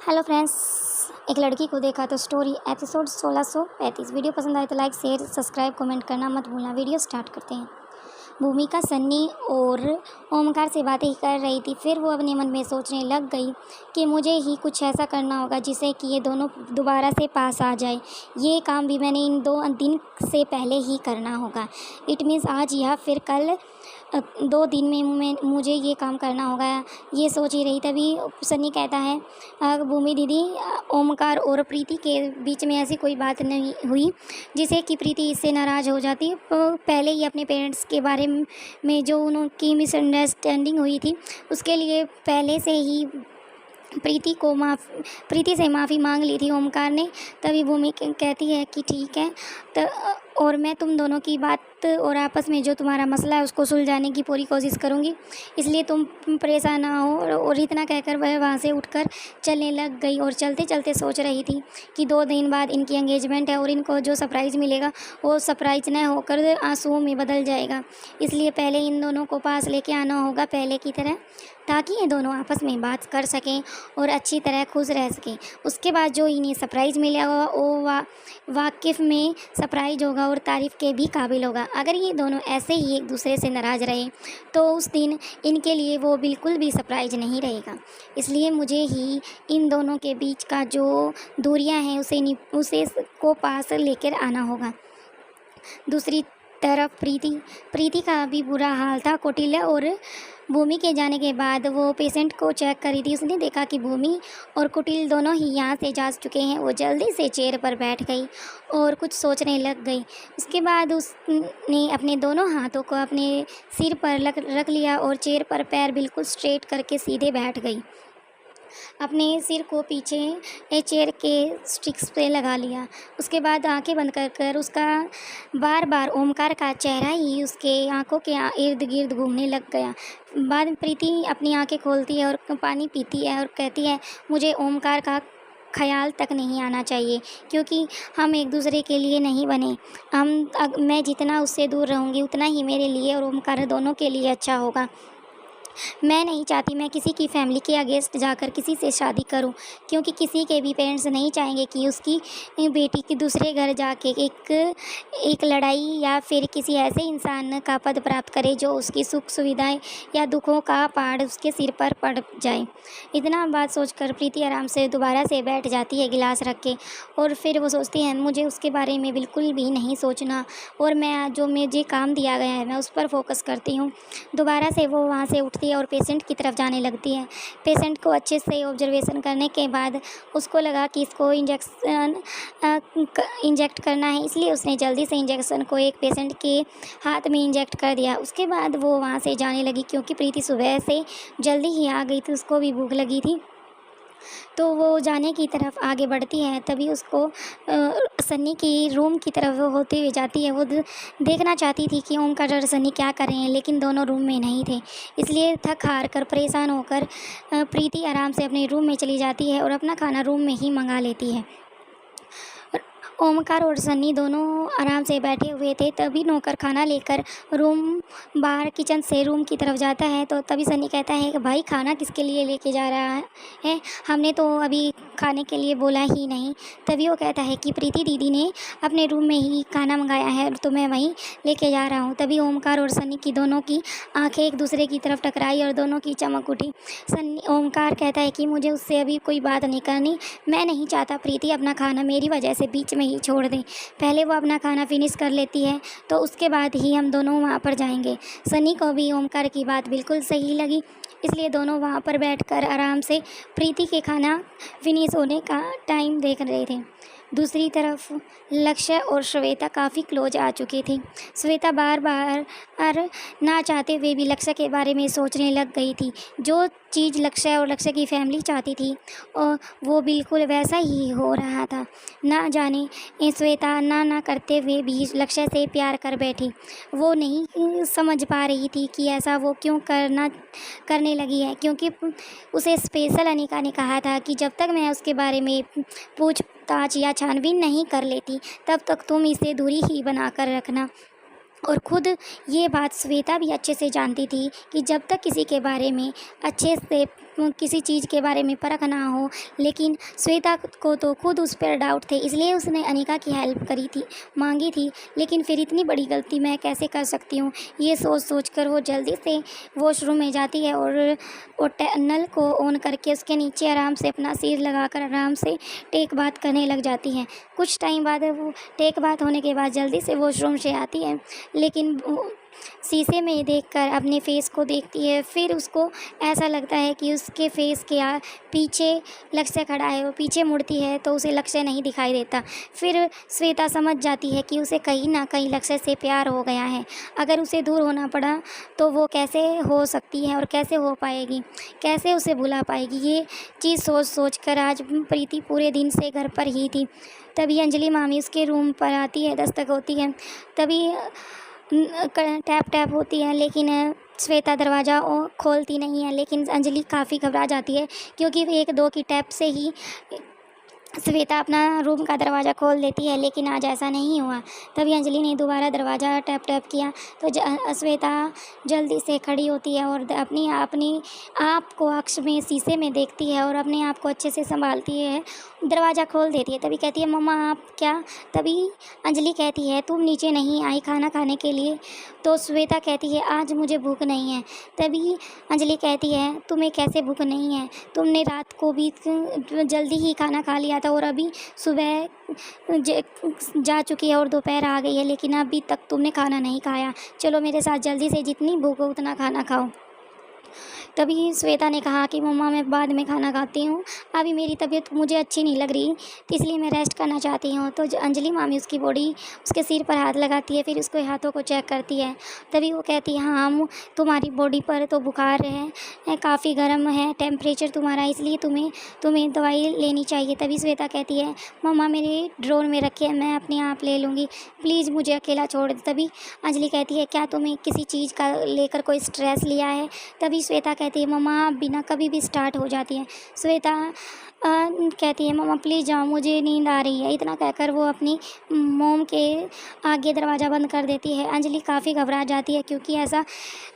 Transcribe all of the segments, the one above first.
Hello friends, एक लड़की को देखा तो स्टोरी एपिसोड 1635। वीडियो पसंद आए तो लाइक शेयर सब्सक्राइब कमेंट करना मत भूलना। वीडियो स्टार्ट करते हैं। भूमिका सन्नी और ओमकार से बातें कर रही थी। फिर वो अपने मन में सोचने लग गई कि मुझे ही कुछ ऐसा करना होगा जिससे कि ये दोनों दोबारा से पास आ जाए। ये काम भी मैंने इन 2 दिन से पहले ही करना होगा। इट मीन्स आज या फिर कल 2 दिन में मुझे ये काम करना होगा। ये सोच ही रही तभी सन्नी कहता है, भूमि दीदी, ओमकार और प्रीति के बीच में ऐसी कोई बात नहीं हुई जिससे कि प्रीति इससे नाराज़ हो जाती। पहले ही अपने पेरेंट्स के बारे में जो उनकी मिसअंडरस्टैंडिंग हुई थी उसके लिए पहले से ही प्रीति से माफ़ी मांग ली थी ओमकार ने। तभी भूमि कहती है कि ठीक है, तो और मैं तुम दोनों की बात और आपस में जो तुम्हारा मसला है उसको सुलझाने की पूरी कोशिश करूँगी, इसलिए तुम परेशान ना हो। और इतना कहकर वह वहाँ से उठकर चलने लग गई और चलते चलते सोच रही थी कि 2 दिन बाद इनकी एंगेजमेंट है और इनको जो सरप्राइज़ मिलेगा वो सरप्राइज़ न होकर आंसुओं में बदल जाएगा। इसलिए पहले इन दोनों को पास लेके आना होगा पहले की तरह, ताकि ये दोनों आपस में बात कर सकें और अच्छी तरह खुश रह सकें। उसके बाद जो इन्हें सरप्राइज़ मिलेगा वो वाकिफ़ में सरप्राइज होगा और तारीफ़ के भी काबिल होगा। अगर ये दोनों ऐसे ही एक दूसरे से नाराज़ रहे तो उस दिन इनके लिए वो बिल्कुल भी सरप्राइज नहीं रहेगा। इसलिए मुझे ही इन दोनों के बीच का जो दूरियां हैं उसे को पास लेकर आना होगा। दूसरी तरफ प्रीति का भी बुरा हाल था। कौटिल्य और भूमि के जाने के बाद वो पेशेंट को चेक करी थी। उसने देखा कि भूमि और कुटिल दोनों ही यहाँ से जा चुके हैं। वो जल्दी से चेयर पर बैठ गई और कुछ सोचने लग गई। उसके बाद उसने अपने दोनों हाथों को अपने सिर पर रख लिया और चेयर पर पैर बिल्कुल स्ट्रेट करके सीधे बैठ गई। अपने सिर को पीछे चेयर के स्टिक्स पे लगा लिया। उसके बाद आंखें बंद कर उसका बार बार ओमकार का चेहरा ही उसके आंखों के इर्द गिर्द घूमने लग गया। बाद में प्रीति अपनी आंखें खोलती है और पानी पीती है और कहती है, मुझे ओमकार का ख्याल तक नहीं आना चाहिए, क्योंकि हम एक दूसरे के लिए नहीं बने। मैं जितना उससे दूर रहूँगी उतना ही मेरे लिए और ओमकार दोनों के लिए अच्छा होगा। मैं नहीं चाहती मैं किसी की फैमिली के अगेंस्ट जाकर किसी से शादी करूं, क्योंकि किसी के भी पेरेंट्स नहीं चाहेंगे कि उसकी बेटी की दूसरे घर जाके एक लड़ाई या फिर किसी ऐसे इंसान का पद प्राप्त करे जो उसकी सुख सुविधाएं या दुखों का पहाड़ उसके सिर पर पड़ जाए। इतना बात सोचकर प्रीति आराम से दोबारा से बैठ जाती है गिलास रख के, और फिर वो सोचती है मुझे उसके बारे में बिल्कुल भी नहीं सोचना और मैं जो मुझे काम दिया गया है मैं उस पर फोकस करती हूँ। दोबारा से वो वहाँ से उठती है और पेशेंट की तरफ जाने लगती है। पेशेंट को अच्छे से ऑब्जर्वेशन करने के बाद उसको लगा कि इसको इंजेक्ट करना है, इसलिए उसने जल्दी से इंजेक्शन को एक पेशेंट के हाथ में इंजेक्ट कर दिया। उसके बाद वो वहाँ से जाने लगी, क्योंकि प्रीति सुबह से जल्दी ही आ गई थी, उसको भी भूख लगी थी। तो वो जाने की तरफ आगे बढ़ती है। तभी उसको सन्नी की रूम की तरफ होते हुए जाती है। वो देखना चाहती थी कि ओमकार और सन्नी क्या कर रहे हैं, लेकिन दोनों रूम में नहीं थे। इसलिए थक हार कर परेशान होकर प्रीति आराम से अपने रूम में चली जाती है और अपना खाना रूम में ही मंगा लेती है। ओमकार और सन्नी दोनों आराम से बैठे हुए थे। तभी नौकर खाना लेकर बाहर किचन से रूम की तरफ जाता है। तो तभी सन्नी कहता है कि भाई, खाना किसके लिए लेके जा रहा है, हमने तो अभी खाने के लिए बोला ही नहीं। तभी वो कहता है कि प्रीति दीदी ने अपने रूम में ही खाना मंगाया है तो मैं वहीं लेके जा रहा हूँ। तभी ओमकार और सन्नी की दोनों की आंखें एक दूसरे की तरफ टकराई और दोनों की चमक उठी। ओमकार कहता है कि मुझे उससे अभी कोई बात नहीं करनी। मैं नहीं चाहता प्रीति अपना खाना मेरी वजह से बीच में ही छोड़ दें। पहले वो अपना खाना फिनिश कर लेती है तो उसके बाद ही हम दोनों वहाँ पर जाएंगे। सनी को भी ओमकार की बात बिल्कुल सही लगी, इसलिए दोनों वहाँ पर बैठकर आराम से प्रीति के खाना फिनिश होने का टाइम देख रहे थे। दूसरी तरफ लक्ष्य और श्वेता काफ़ी क्लोज आ चुकी थी। श्वेता बार बार ना चाहते हुए भी लक्ष्य के बारे में सोचने लग गई थी। जो चीज़ लक्ष्य और लक्ष्य की फैमिली चाहती थी और वो बिल्कुल वैसा ही हो रहा था। ना जाने श्वेता ना करते हुए भी लक्ष्य से प्यार कर बैठी। वो नहीं समझ पा रही थी कि ऐसा वो क्यों करने लगी है, क्योंकि उसे स्पेशल अनिका ने कहा था कि जब तक मैं उसके बारे में पूछताछ या छानबीन नहीं कर लेती तब तक तुम इसे दूरी ही बना कर रखना। और ख़ुद ये बात श्वेता भी अच्छे से जानती थी कि जब तक किसी के बारे में अच्छे से किसी चीज़ के बारे में परख ना हो, लेकिन श्वेता को तो खुद उस पर डाउट थे, इसलिए उसने अनिका की हेल्प करी थी, मांगी थी। लेकिन फिर इतनी बड़ी गलती मैं कैसे कर सकती हूँ, ये सोच सोच कर वो जल्दी से वॉशरूम में जाती है और वो नल को ऑन करके उसके नीचे आराम से अपना सिर लगाकर आराम से टेक बात करने लग जाती है। कुछ टाइम बाद वो टेक बात होने के बाद जल्दी से वॉशरूम से आती है, लेकिन शीशे में देखकर अपने फेस को देखती है। फिर उसको ऐसा लगता है कि उसके फेस के पीछे लक्ष्य खड़ा है। वो पीछे मुड़ती है तो उसे लक्ष्य नहीं दिखाई देता। फिर श्वेता समझ जाती है कि उसे कहीं ना कहीं लक्ष्य से प्यार हो गया है। अगर उसे दूर होना पड़ा तो वो कैसे हो सकती है और कैसे हो पाएगी, कैसे उसे भुला पाएगी। ये चीज़ सोच सोच कर आज प्रीति पूरे दिन से घर पर ही थी। तभी अंजलि मामी उसके रूम पर आती है, दस्तक होती है। तभी टैप टैप होती है, लेकिन श्वेता दरवाज़ा खोलती नहीं है। लेकिन अंजलि काफ़ी घबरा जाती है, क्योंकि 1-2 की टैप से ही श्वेता अपना रूम का दरवाज़ा खोल देती है, लेकिन आज ऐसा नहीं हुआ। तभी अंजलि ने दोबारा दरवाज़ा टैप टैप किया तो श्वेता जल्दी से खड़ी होती है और अपनी आप को अक्स में शीशे में देखती है और अपने आप को अच्छे से संभालती है, दरवाज़ा खोल देती है। तभी कहती है, मम्मा आप क्या? तभी अंजलि कहती है, तुम नीचे नहीं आई खाना खाने के लिए? तो श्वेता कहती है, आज मुझे भूख नहीं है। तभी अंजलि कहती है, तुम्हें कैसे भूख नहीं है? तुमने रात को भी जल्दी ही खाना खा लिया था और अभी सुबह जा चुकी है और दोपहर आ गई है, लेकिन अभी तक तुमने खाना नहीं खाया। चलो मेरे साथ जल्दी से, जितनी भूख हो उतना खाना खाओ। तभी श्वेता ने कहा कि मम्मा मैं बाद में खाना खाती हूँ, अभी मेरी तबीयत मुझे अच्छी नहीं लग रही, तो इसलिए मैं रेस्ट करना चाहती हूँ। तो अंजलि मामी उसकी बॉडी उसके सिर पर हाथ लगाती है, फिर उसके हाथों को चेक करती है। तभी वो कहती है, हाँ तुम्हारी बॉडी पर तो बुखार है, काफ़ी गर्म है टेम्परेचर तुम्हारा, इसलिए तुम्हें दवाई लेनी चाहिए। तभी श्वेता कहती है, मम्मा मेरे ड्रॉर में रखी है, मैं अपने आप ले लूँगी, प्लीज़ मुझे अकेला छोड़ दे। तभी अंजलि कहती है, क्या तुम्हें किसी चीज़ का लेकर कोई स्ट्रेस लिया है? तभी श्वेता कहती है, मम्मा बिना कभी भी स्टार्ट हो जाती है। श्वेता कहती है, मम्मा प्लीज़ जाओ, मुझे नींद आ रही है। इतना कहकर वो अपनी मोम के आगे दरवाज़ा बंद कर देती है। अंजलि काफ़ी घबरा जाती है, क्योंकि ऐसा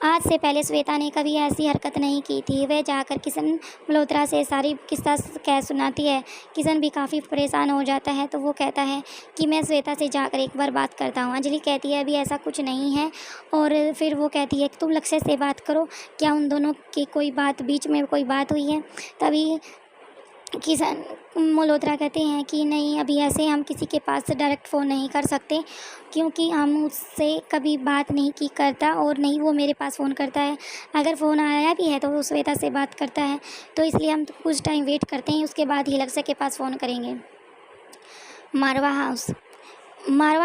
आज से पहले श्वेता ने कभी ऐसी हरकत नहीं की थी। वह जाकर किशन मल्होत्रा से सारी किस्सा कह सुनाती है। किशन भी काफ़ी परेशान हो जाता है, तो वो कहता है कि मैं श्वेता से जाकर एक बार बात करता हूँ। अंजलि कहती है, अभी ऐसा कुछ नहीं है। और फिर वो कहती है, तुम लक्ष्य से बात करो, क्या उन दोनों की कोई बात, बीच में कोई बात हुई है? तभी किशन मल्होत्रा कहते हैं कि नहीं, अभी ऐसे हम किसी के पास से डायरेक्ट फ़ोन नहीं कर सकते, क्योंकि हम उससे कभी बात नहीं की करता और नहीं वो मेरे पास फ़ोन करता है। अगर फ़ोन आया भी है तो वो श्वेता से बात करता है, तो इसलिए हम कुछ टाइम वेट करते हैं, उसके बाद ही लक्ष्य के पास फ़ोन करेंगे। मारवा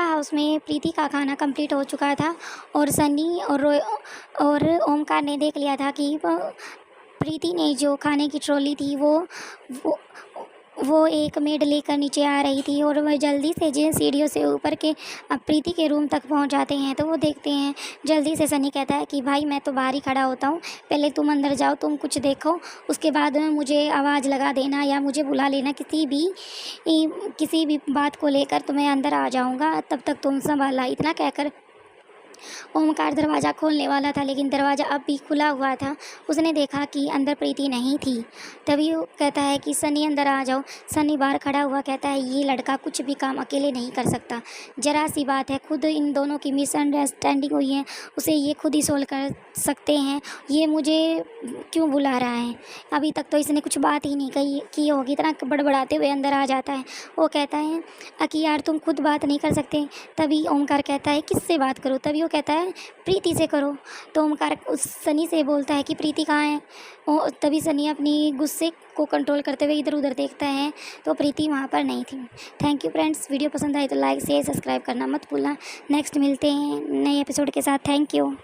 हाउस में प्रीति का खाना कंप्लीट हो चुका था और सनी और ओमकार ने देख लिया था कि प्रीति ने जो खाने की ट्रॉली थी वो एक मेड लेकर नीचे आ रही थी, और वह जल्दी से जिन सीढ़ियों से ऊपर के प्रीति के रूम तक पहुंच जाते हैं तो वो देखते हैं। जल्दी से सनी कहता है कि भाई मैं तो बाहर ही खड़ा होता हूँ, पहले तुम अंदर जाओ, तुम कुछ देखो, उसके बाद में मुझे आवाज़ लगा देना या मुझे बुला लेना, किसी भी बात को लेकर तो मैं अंदर आ जाऊँगा, तब तक तुम संभाला। इतना कहकर ओमकार दरवाज़ा खोलने वाला था, लेकिन दरवाज़ा अब भी खुला हुआ था। उसने देखा कि अंदर प्रीति नहीं थी। तभी वो कहता है कि सनी अंदर आ जाओ। सनी बाहर खड़ा हुआ कहता है, ये लड़का कुछ भी काम अकेले नहीं कर सकता, ज़रा सी बात है, खुद इन दोनों की मिसअंडरस्टैंडिंग हुई है, उसे ये खुद ही सोल्व कर सकते हैं, ये मुझे क्यों बुला रहा है? अभी तक तो इसने कुछ बात ही नहीं की होगी। इतना बड़बड़ाते हुए अंदर आ जाता है। वो कहता है कि यार तुम खुद बात नहीं कर सकते। तभी ओमकार कहता है, किससे बात करो? तभी वो कहता है, प्रीति से करो। तो ओमकार उस सनी से बोलता है कि प्रीति कहाँ है? तभी सनी अपनी गुस्से को कंट्रोल करते हुए इधर उधर देखता है, तो प्रीति वहाँ पर नहीं थी। थैंक यू फ्रेंड्स, वीडियो पसंद आई तो लाइक शेयर सब्सक्राइब करना मत भूलना। नेक्स्ट मिलते हैं नए एपिसोड के साथ। Thank you.